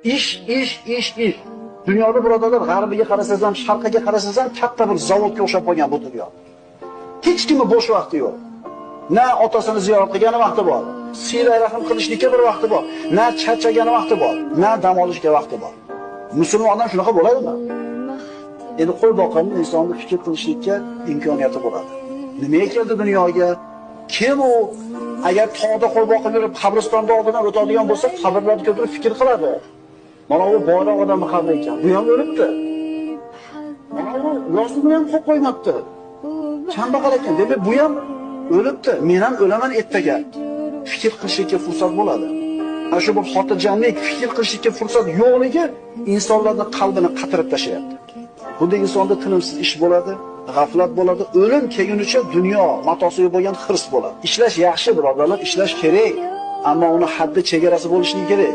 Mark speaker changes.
Speaker 1: Ish. Dunyoda birodarlar, g'arbiga qarasangiz ham, sharqiga qarasangiz ham katta bir zavodga o'xshab qolgan bu dunyo. Hech kimning bo'sh vaqti yo'q. Na otasini ziyorat qilgani vaqti bor, siyla rahim qilishlikka bir vaqti bor, na charchagani vaqti bor, na dam olishga vaqti bor. Musulmon odam shunaqa bo'ladimi? Endi qo'y boqimni insonni fikr qilishlikka imkoniyati bo'ladi. Nimaga keldi dunyoga? Kim u? Agar tog'da qo'y boqib yurib, qabristonda oldidan o'tadigan bo'lsa, qabrlarga o'tirib fikr qiladi. Mana bu boyroq odamning qabri ekan. Bu ham o'libdi. Mana bu yosini ham qo'yib qo'ymabdi. Kambag'al ekan. Demak, bu ham o'libdi. Men ham o'laman ertaga. Fikr qilishga fursat bo'ladi. Ana shu bir xotirjamlik, fikr qilishga fursat yo'qligi insonlarning qalbini qatirib tashlayapti. Bunda insonda tinimsiz ish bo'ladi, g'aflat bo'ladi, o'lim kelgunicha dunyo matosiga bo'lgan hirs bo'ladi. Ishlash yaxshi birodarlar, ishlash kerak, ammo uni haddi chegarasi bo'lishi kerak.